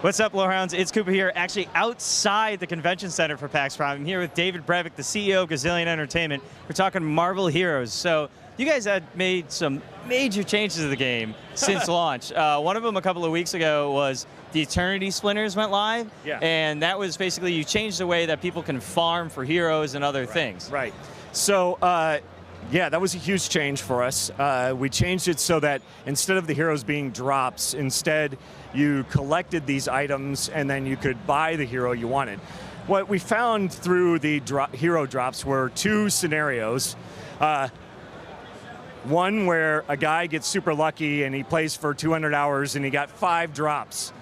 What's up, Lorehounds? It's Cooper here, actually outside the convention center for PAX Prime. I'm here with David Brevik, the CEO of Gazillion Entertainment. We're talking Marvel Heroes. So you guys had made some major changes to the game since launch. One of them a couple of weeks ago was the Eternity Splinters went live. Yeah. And that was basically you changed the way that people can farm for heroes and other things. Right. So, yeah, that was a huge change for us. We changed it so that instead of the heroes being drops, instead you collected these items and then you could buy the hero you wanted. What we found through the hero drops were two scenarios. One where a guy gets super lucky and he plays for 200 hours and he got 5 drops,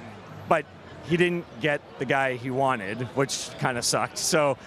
but he didn't get the guy he wanted, which kind of sucked. So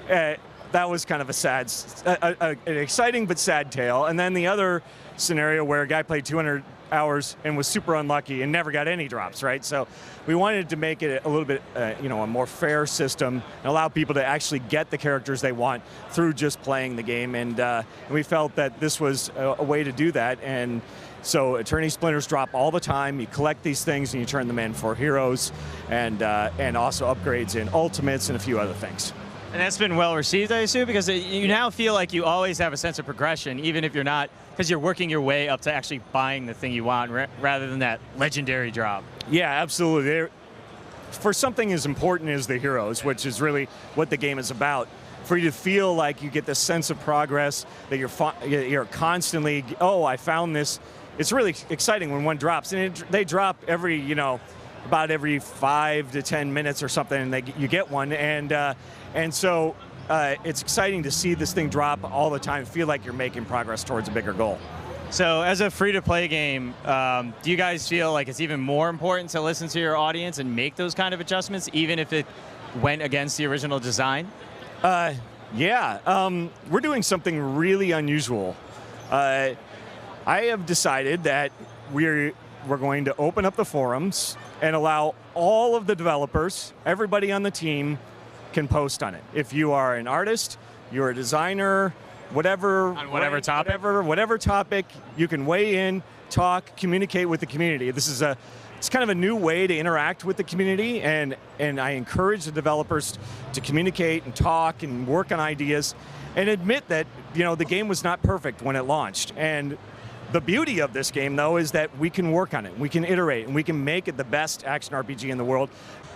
that was kind of a sad, an exciting but sad tale. And then the other scenario where a guy played 200 hours and was super unlucky and never got any drops, right? So we wanted to make it a little bit, a more fair system and allow people to actually get the characters they want through just playing the game. And we felt that this was a way to do that. And so Eternity Splinters drop all the time. You collect these things and you turn them in for heroes and also upgrades in ultimates and a few other things. And that's been well received, I assume, because you now feel like you always have a sense of progression, even if you're not, because you're working your way up to actually buying the thing you want rather than that legendary drop. Yeah, absolutely. For something as important as the heroes, which is really what the game is about, for you to feel like you get this sense of progress, that you're constantly, oh, I found this. It's really exciting when one drops, and they drop every, about every 5 to 10 minutes or something, and you get one, and so it's exciting to see this thing drop all the time, feel like you're making progress towards a bigger goal. So as a free-to-play game, do you guys feel like it's even more important to listen to your audience and make those kind of adjustments, even if it went against the original design? Yeah, we're doing something really unusual. I have decided that we're going to open up the forums and allow all of the developers, everybody on the team, can post on it. If you are an artist, you're a designer, whatever topic, you can weigh in, talk, communicate with the community. It's kind of a new way to interact with the community, and I encourage the developers to communicate and talk and work on ideas, and admit that the game was not perfect when it launched. And the beauty of this game, though, is that we can work on it, we can iterate, and we can make it the best action RPG in the world.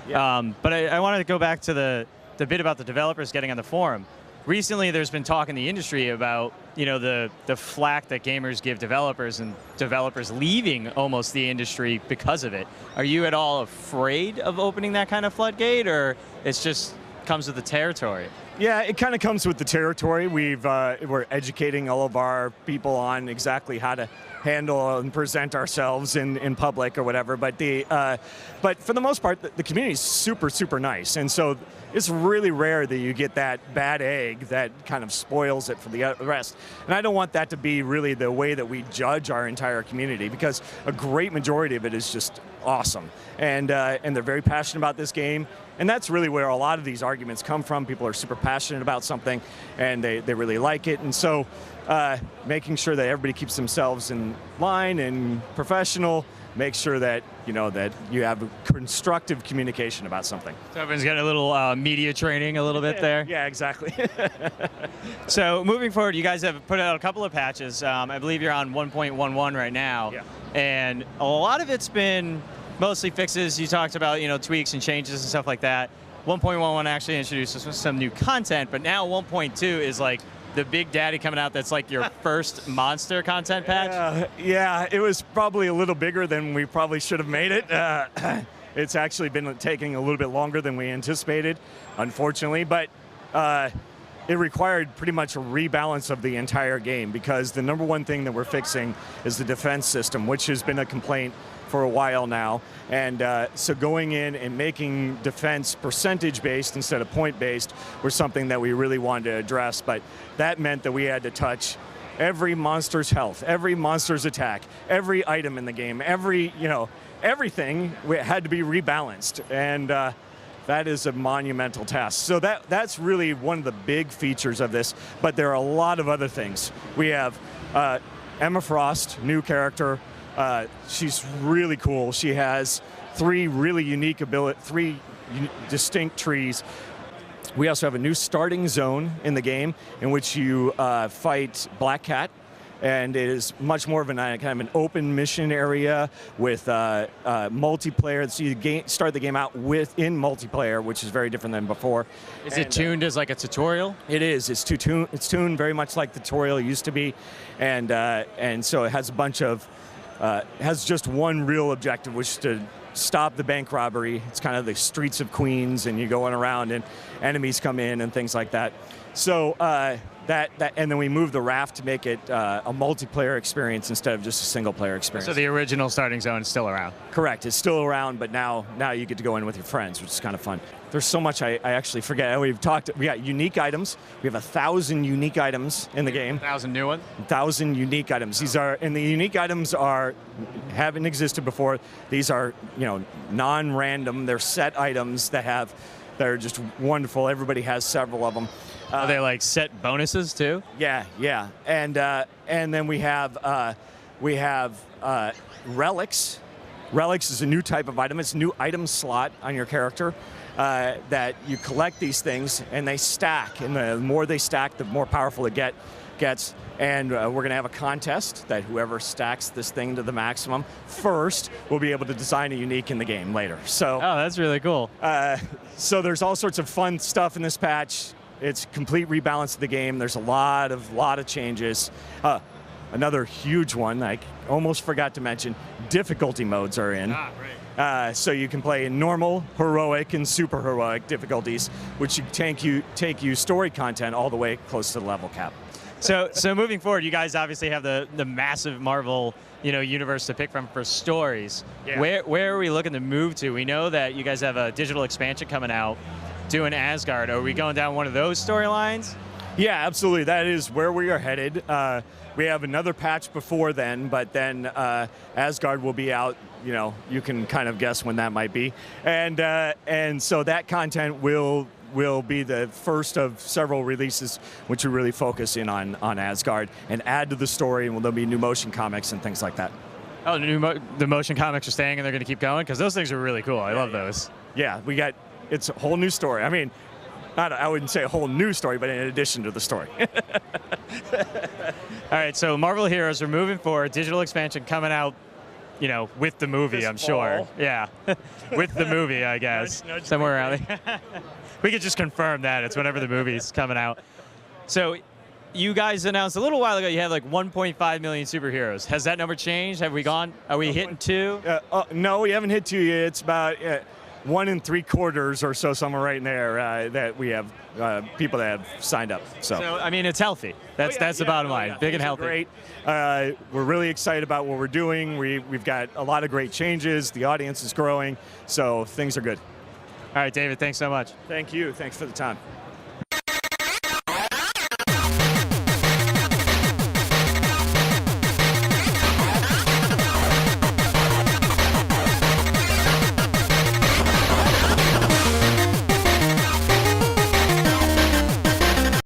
Yeah. But I wanted to go back to the bit about the developers getting on the forum. Recently, there's been talk in the industry about the flack that gamers give developers and developers leaving almost the industry because of it. Are you at all afraid of opening that kind of floodgate, or it's just comes with the territory? Yeah, it kind of comes with the territory. We're educating all of our people on exactly how to handle and present ourselves in public or whatever. But but for the most part, the community is super, super nice, and so it's really rare that you get that bad egg that kind of spoils it for the rest. And I don't want that to be really the way that we judge our entire community, because a great majority of it is just awesome, and they're very passionate about this game. And that's really where a lot of these arguments come from. People are super passionate about something, and they really like it. And so making sure that everybody keeps themselves in line and professional, make sure that that you have constructive communication about something. So everyone's got a little media training a little bit there. Yeah, exactly. So moving forward, you guys have put out a couple of patches. I believe you're on 1.11 right now. Yeah. And a lot of it's been mostly fixes. You talked about tweaks and changes and stuff like that. 1.11 actually introduces some new content, but now 1.2 is like the big daddy coming out. That's like your first monster content patch. Yeah, it was probably a little bigger than we probably should have made it. It's actually been taking a little bit longer than we anticipated, unfortunately, but it required pretty much a rebalance of the entire game, because the number one thing that we're fixing is the defense system, which has been a complaint for a while now. And so going in and making defense percentage-based instead of point-based was something that we really wanted to address. But that meant that we had to touch every monster's health, every monster's attack, every item in the game, everything had to be rebalanced. And that is a monumental task. So that's really one of the big features of this, but there are a lot of other things. We have Emma Frost, new character. She's really cool. She has three really unique distinct trees. We also have a new starting zone in the game in which you fight Black Cat, and it is much more of kind of an open mission area with multiplayer. So you start the game out in multiplayer, which is very different than before. Is it tuned as like a tutorial? It is. It's tuned very much like the tutorial used to be, and so it has a bunch of has just one real objective, which is to stop the bank robbery. It's kind of the streets of Queens, and you're going around, and enemies come in and things like that. So and then we moved the raft to make it a multiplayer experience instead of just a single-player experience. So the original starting zone is still around. Correct. It's still around, but now you get to go in with your friends, which is kind of fun. There's so much I actually forget. We got unique items. We have 1,000 unique items in the game. 1,000 new ones? 1,000 unique items. And the unique items haven't existed before. These are, non-random. They're set items that are just wonderful. Everybody has several of them. Are they like set bonuses too? Yeah. And then we have relics. Relics is a new type of item. It's a new item slot on your character that you collect these things, and they stack. And the more they stack, the more powerful it gets. And we're going to have a contest that whoever stacks this thing to the maximum first will be able to design a unique in the game later. So, oh, that's really cool. So there's all sorts of fun stuff in this patch. It's complete rebalance of the game. There's a lot of changes. Another huge one I almost forgot to mention: difficulty modes are in. Right. So you can play in normal, heroic, and super heroic difficulties, which take you story content all the way close to the level cap. So moving forward, you guys obviously have the massive Marvel universe to pick from for stories. Yeah. Where are we looking to move to? We know that you guys have a digital expansion coming out, doing Asgard. Are we going down one of those storylines? Yeah, absolutely. That is where we are headed. We have another patch before then, but then Asgard will be out. You can kind of guess when that might be, and so that content will be the first of several releases, which will really focus in on Asgard and add to the story, and there'll be new motion comics and things like that. Oh, the motion comics are staying, and they're going to keep going because those things are really cool. I love those. Yeah, it's a whole new story. I mean, I wouldn't say a whole new story, but in addition to the story. All right, so Marvel Heroes are moving forward. Digital expansion coming out, with the movie, this I'm sure. fall. Yeah, with the movie, I guess. Nudge Somewhere around there. We could just confirm that. It's whenever the movie's coming out. So you guys announced a little while ago you had like 1.5 million superheroes. Has that number changed? Are we hitting 2? No, we haven't hit 2 yet. It's about 1 3/4 or so, somewhere right in there, that we have people that have signed up. So I mean, it's healthy. That's the bottom line. Big and healthy. Great. We're really excited about what we're doing. We've got a lot of great changes. The audience is growing, so things are good. All right, David, thanks so much. Thank you. Thanks for the time.